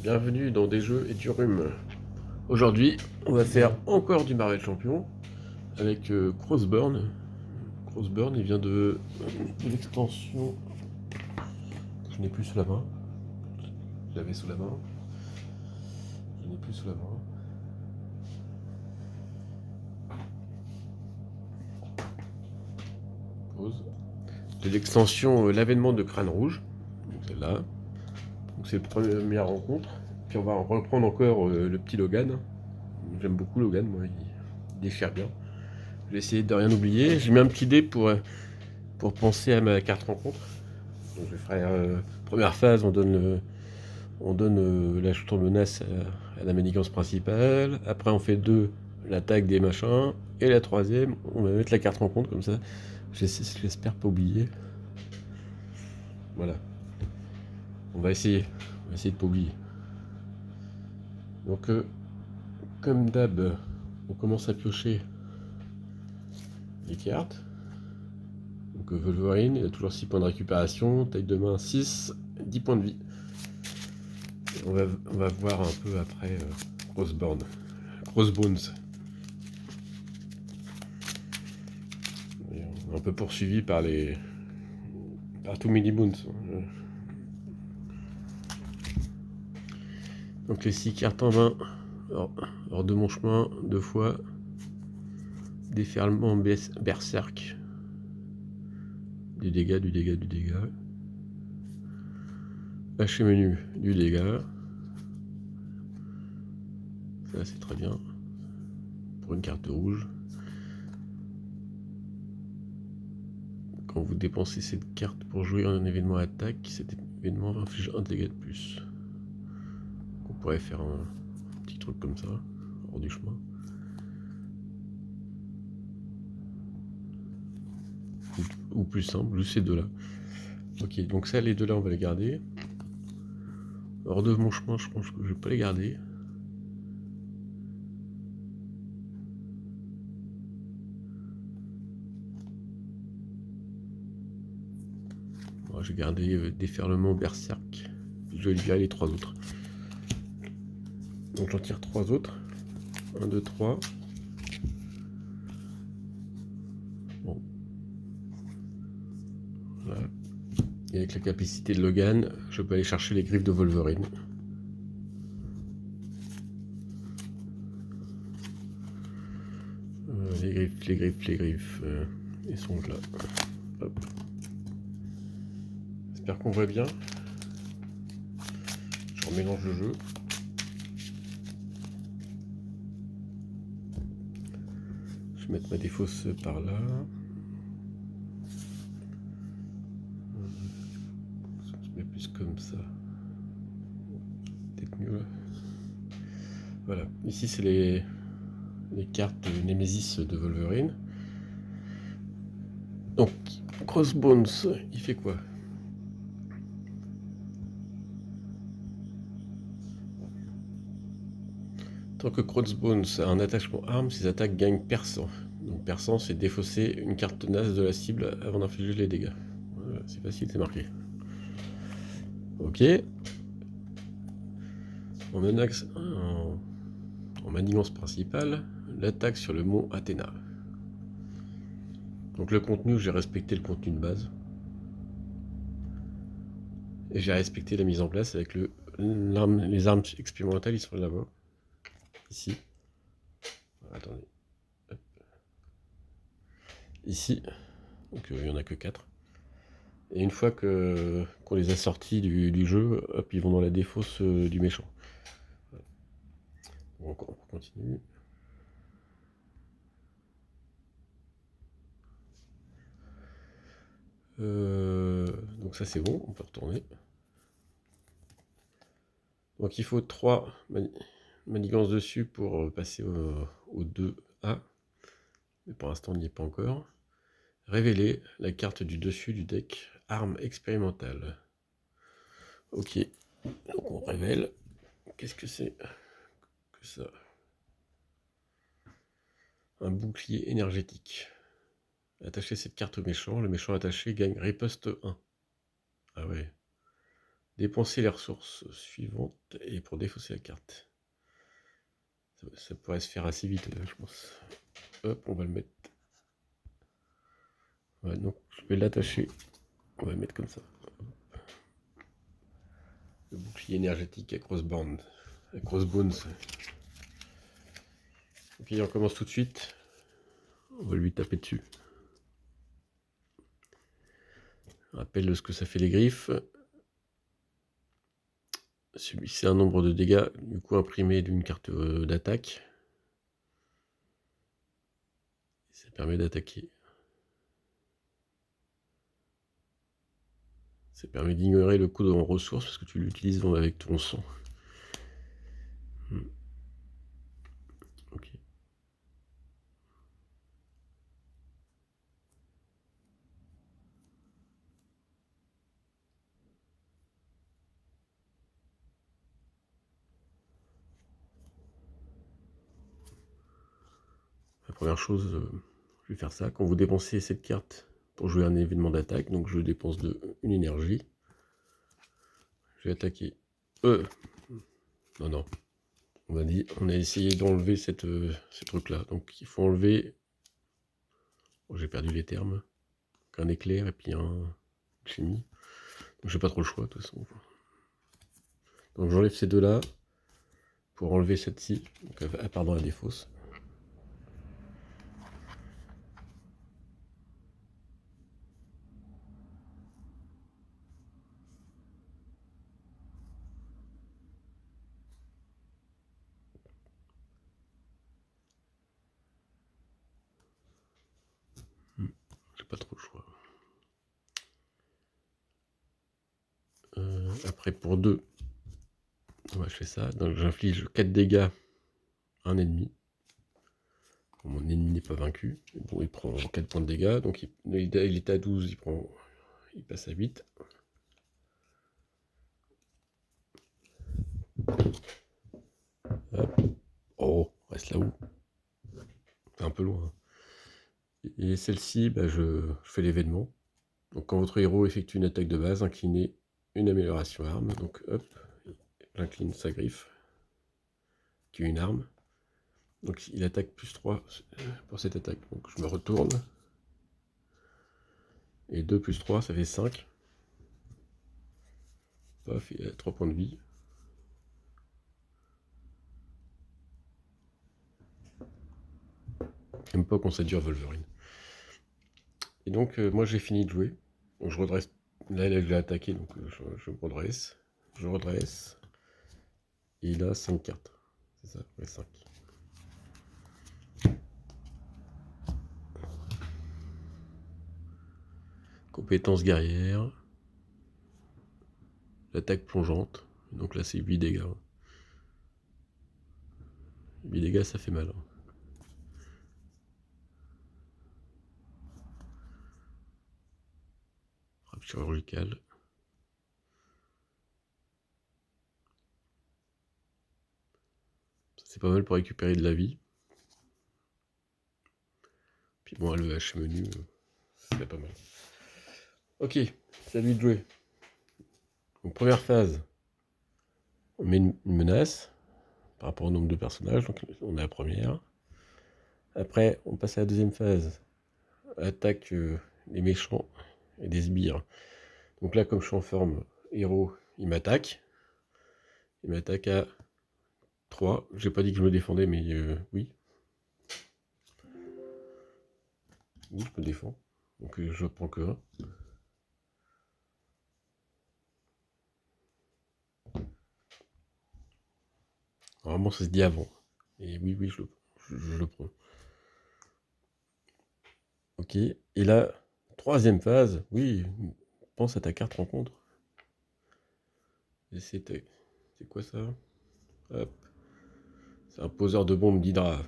bienvenue dans des jeux et du rhume. Aujourd'hui, on va faire encore du Marvel Champion avec Crossburn. Crossburn, il vient de l'extension que je n'ai plus sous la main. Je l'avais sous la main. Je n'ai plus sous la main. Pause. De l'extension L'avènement de Crâne Rouge. Donc celle-là. Donc c'est la première rencontre. Puis on va reprendre encore le petit Logan. J'aime beaucoup Logan, moi, il déchire bien. Je vais essayer de rien oublier. J'ai mis un petit dé pour penser à ma carte rencontre. Donc je ferai première phase, on donne l'ajout en menace à la manigance principale. Après on fait 2, l'attaque des machins. Et la troisième, on va mettre la carte rencontre comme ça. J'espère pas oublier. Voilà. On va essayer de pas oublier. Donc comme d'hab, on commence à piocher les cartes. Donc Wolverine, il a toujours 6 points de récupération, taille de main 6, 10 points de vie. On va voir un peu après Crossbones. Un peu poursuivi par Too Many Boons. Donc les 6 cartes en main, hors de mon chemin, 2 fois. Déferlement berserk. Du dégât. Haché menu, du dégât. Ça c'est très bien. Pour une carte rouge. Quand vous dépensez cette carte pour jouer un événement attaque, cet événement inflige un dégât de plus. On pourrait faire un petit truc comme ça, hors du chemin. Ou plus simple, juste ces deux-là. Ok, donc ça, les deux-là, on va les garder. Hors de mon chemin, je pense que je vais pas les garder. Bon, je vais garder déferlement berserk. Je vais virer les 3 autres. Donc j'en tire 3 autres. 1, 2, 3. Bon. Voilà. Et avec la capacité de Logan, je peux aller chercher les griffes de Wolverine. Les griffes. Ils sont là. Hop. J'espère qu'on voit bien. Je remélange le jeu. Je vais mettre ma défausse par là. Je mets plus comme ça. Peut-être mieux. Voilà. Ici, c'est les cartes de Nemesis de Wolverine. Donc, Crossbones, il fait quoi? Tant que Crossbones a un attachement arme, ses attaques gagnent perçant. Donc perçant, c'est défausser une carte tenace de la cible avant d'infliger les dégâts. Voilà, c'est facile, c'est marqué. Ok. En manigance principale, l'attaque sur le mont Athéna. Donc le contenu, j'ai respecté le contenu de base. Et j'ai respecté la mise en place avec les armes expérimentales, ils sont là-bas. Ici. Attendez. Hop. Ici. Donc il n'y en a que 4. Et une fois qu'on les a sortis du jeu, hop, ils vont dans la défausse du méchant. Donc on continue. Donc ça c'est bon, on peut retourner. Donc il faut 3 manigances dessus pour passer au 2A. Mais pour l'instant on n'y est pas encore. Révéler la carte du dessus du deck, arme expérimentale. Ok, donc on révèle. Qu'est-ce que c'est que ça? Un bouclier énergétique. Attacher cette carte au méchant, le méchant attaché gagne riposte 1. Ah ouais. Dépenser les ressources suivantes et pour défausser la carte. Ça pourrait se faire assez vite, je pense. Hop, on va le mettre. Ouais, donc je vais l'attacher. On va le mettre comme ça. Le bouclier énergétique à Crossbones. Ok, on commence tout de suite. On va lui taper dessus. Rappelle de ce que ça fait les griffes. Subissez un nombre de dégâts, du coup imprimé d'une carte d'attaque. Ça permet d'attaquer. Ça permet d'ignorer le coût de ressources parce que tu l'utilises avec ton sang. Ok. La première chose, je vais faire ça. Quand vous dépensez cette carte pour jouer un événement d'attaque, donc je dépense une énergie. Je vais attaquer. Non. On a essayé d'enlever ces trucs-là. Donc il faut enlever. Oh, j'ai perdu les termes. Un éclair et puis un chimie. Donc j'ai pas trop le choix de toute façon. Donc j'enlève ces deux-là pour enlever cette-ci. Pardon, la défausse. J'ai pas trop le choix. Après pour 2, je fais ça. Donc j'inflige 4 dégâts à un ennemi. Mon ennemi n'est pas vaincu. Bon, il prend 4 points de dégâts. Donc il était à 12, il passe à 8. Hop. Oh, reste là-haut. C'est un peu loin. Et celle-ci, je fais l'événement. Donc quand votre héros effectue une attaque de base, inclinez une amélioration arme. Donc hop, j'incline sa griffe, qui est une arme. Donc il attaque plus 3 pour cette attaque. Donc je me retourne. Et 2 plus 3, ça fait 5. Paf, il a 3 points de vie. J'aime pas quand ça dure Wolverine. Et donc moi j'ai fini de jouer. Donc je redresse. Là je l'ai attaqué, donc je me redresse. Je redresse. Et il a 5 cartes. C'est ça, ouais, 5. Compétence guerrière. L'attaque plongeante. Donc là c'est 8 dégâts. 8 dégâts, ça fait mal. Frappe chirurgicale. C'est pas mal pour récupérer de la vie. Puis bon, le H menu, c'est pas mal. Ok, c'est à lui de jouer. Donc première phase, on met une menace par rapport au nombre de personnages. Donc on a la première. Après, on passe à la deuxième phase. Attaque les méchants et des sbires. Donc là, comme je suis en forme héros, il m'attaque. Il m'attaque à 3. J'ai pas dit que je me défendais, mais oui. Oui, je me défends. Donc je prends que 1. Normalement, ça se dit avant. Et oui, je le prends. Ok. Et là, troisième phase. Oui, pense à ta carte rencontre. Et c'est quoi ça? Hop. C'est un poseur de bombes d'Hydra.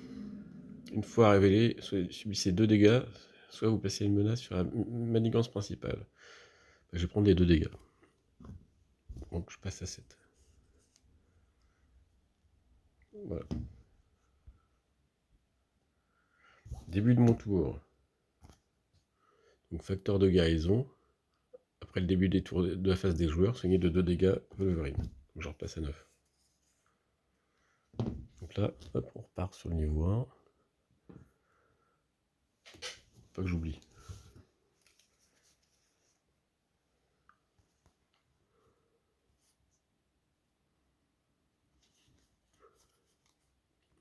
Une fois révélé, soit subissez 2 dégâts, soit vous placez une menace sur la manigance principale. Je vais prendre les 2 dégâts. Donc je passe à 7. Voilà. Début de mon tour. Donc facteur de guérison. après le début des tours de la phase des joueurs, soigné de 2 dégâts Wolverine. Donc je repasse à 9. Donc là, hop, on repart sur le niveau 1. Pas que j'oublie.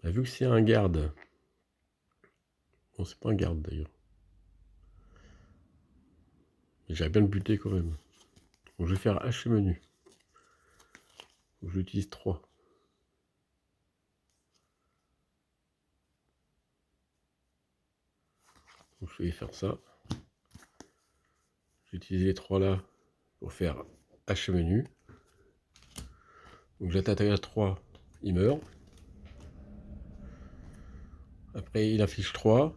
Vu que c'est un garde. Non, c'est pas un garde d'ailleurs. J'aurais bien le buter quand même. Donc je vais faire H menu. Donc je l'utilise 3. Donc je vais faire ça. J'ai utilisé les 3 là pour faire H menu. Donc j'attaque à 3, il meurt. Après il affiche 3.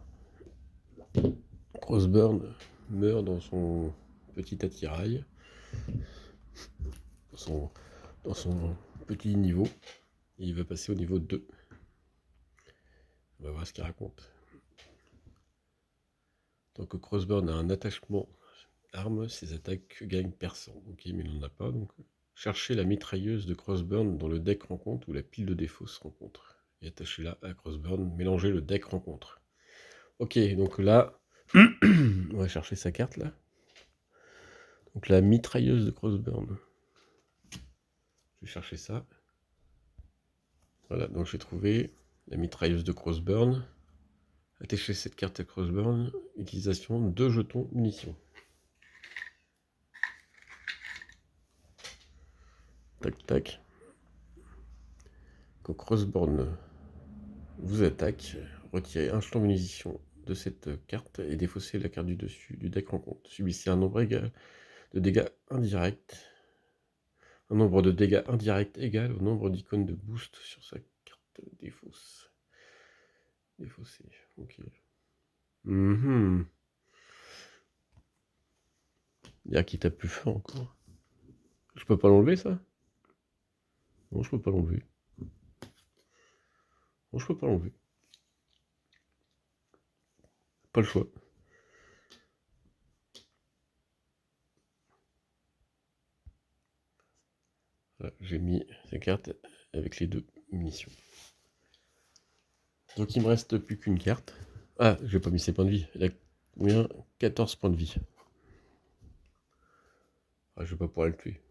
Crossburn meurt dans son petit attirail. Dans son petit niveau. Et il va passer au niveau 2. On va voir ce qu'il raconte. Donc Crossburn a un attachement arme, ses attaques gagnent perçant. Ok, mais il n'en a pas. Donc cherchez la mitrailleuse de Crossburn dans le deck rencontre où la pile de défauts se rencontre. Et attachez-la à Crossburn. Mélangez le deck rencontre. Ok, donc là, on va chercher sa carte là. Donc la mitrailleuse de Crossburn. Je vais chercher ça. Voilà, donc j'ai trouvé la mitrailleuse de Crossburn. Attachez cette carte à Crossburn. Utilisation 2 jetons munitions. Tac tac. Quand Crossburn vous attaque, retirez un jeton munitions de cette carte et défaussez la carte du dessus du deck rencontre. Subissez un nombre égal de dégâts indirects. Un nombre de dégâts indirects égal au nombre d'icônes de boost sur sa carte défausse. Défaussé, ok. Il y a qui tape plus fort encore. Je peux pas l'enlever ça? Non, je peux pas l'enlever. Non, je peux pas l'enlever. Pas le choix. Voilà, j'ai mis ces cartes avec les 2 munitions. Donc il me reste plus qu'une carte. Ah, j'ai pas mis ses points de vie. Elle a combien? 14 points de vie. Ah, je vais pas pouvoir le tuer.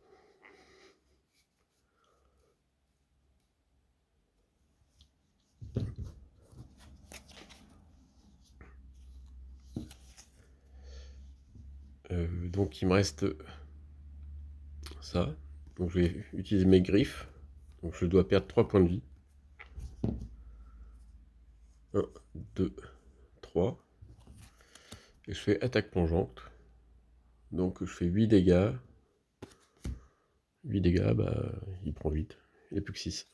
Donc il me reste ça. Donc je vais utiliser mes griffes. Donc je dois perdre 3 points de vie. 1, 2, 3. Et je fais attaque plongeante. Donc je fais 8 dégâts. 8 dégâts, bah il prend 8. Il n'y a plus que 6.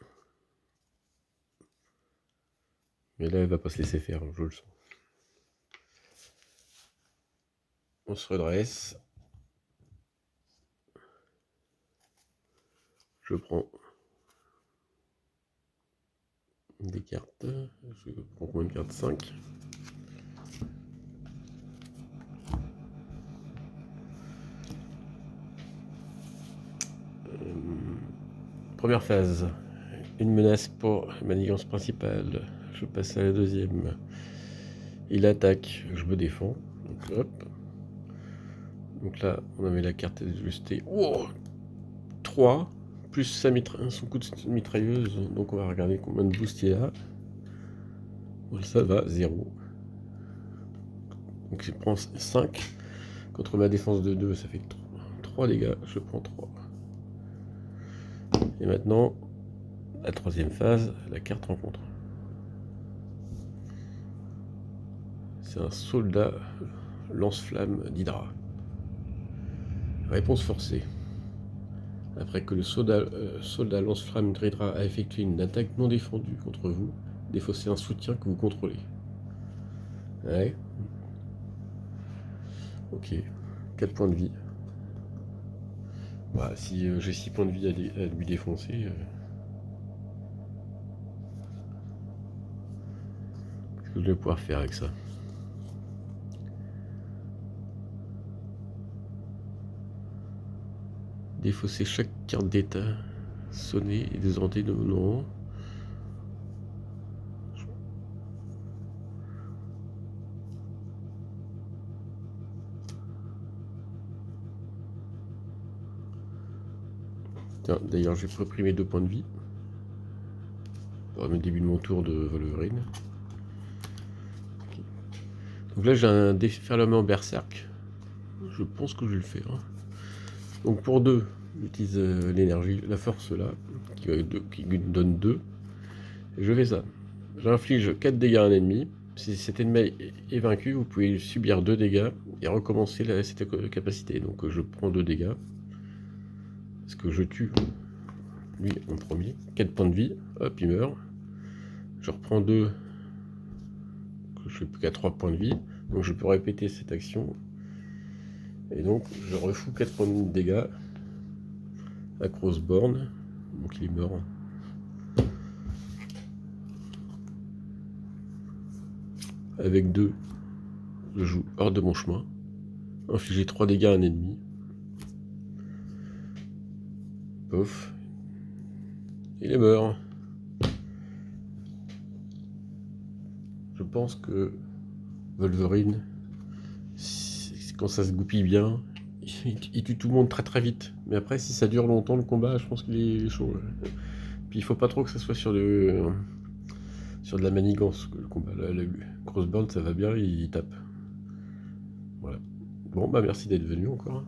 Mais là, elle va pas se laisser faire, je le sens. On se redresse. Je prends des cartes. Je prends combien de cartes? 5. Première phase. Une menace pour manigance principale. Je passe à la deuxième. Il attaque, je me défends. Donc hop. Donc là, on avait la carte ajustée. Oh, 3. Plus son coup de mitrailleuse. Donc on va regarder combien de boost il a. Bon, ça va, 0. Donc je prends 5. Contre ma défense de 2, ça fait 3 dégâts. Je prends 3. Et maintenant, la troisième phase, la carte rencontre. C'est un soldat lance-flamme d'Hydra. Réponse forcée. Après que le soldat lance-flamme d'Hydra a effectué une attaque non défendue contre vous, défaussez un soutien que vous contrôlez. Ouais. Ok. 4 points de vie. Bah, si j'ai 6 points de vie à lui défoncer, qu'est-ce que je vais pouvoir faire avec ça? Défausser chaque carte d'état. Sonner et désorienter de non. D'ailleurs, j'ai repris mes 2 points de vie. Pour le début de mon tour de Wolverine. Okay. Donc là, j'ai un déferlement berserk. Je pense que je vais le faire. Donc pour 2, j'utilise l'énergie, la force là, qui donne 2. Et je fais ça. J'inflige 4 dégâts à un ennemi. Si cet ennemi est vaincu, vous pouvez subir 2 dégâts et recommencer cette capacité. Donc je prends 2 dégâts. Parce que je tue lui en premier. 4 points de vie. Hop, il meurt. Je reprends 2. Je suis plus qu'à 3 points de vie. Donc je peux répéter cette action. Et donc je refous 4 points de dégâts à Crossborn. Donc il est mort. Avec 2, je joue hors de mon chemin. Infliger 3 dégâts à un ennemi. Pof. Il est mort. Je pense que Wolverine, quand ça se goupille bien, il tue tout le monde très très vite. Mais après, si ça dure longtemps le combat, je pense qu'il est chaud. Puis il faut pas trop que ça soit sur de la manigance, le combat. Le Crossbow, ça va bien, il tape. Voilà. Bon, bah merci d'être venu encore.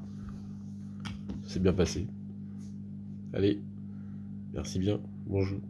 C'est bien passé. Allez, merci bien. Bon jeu.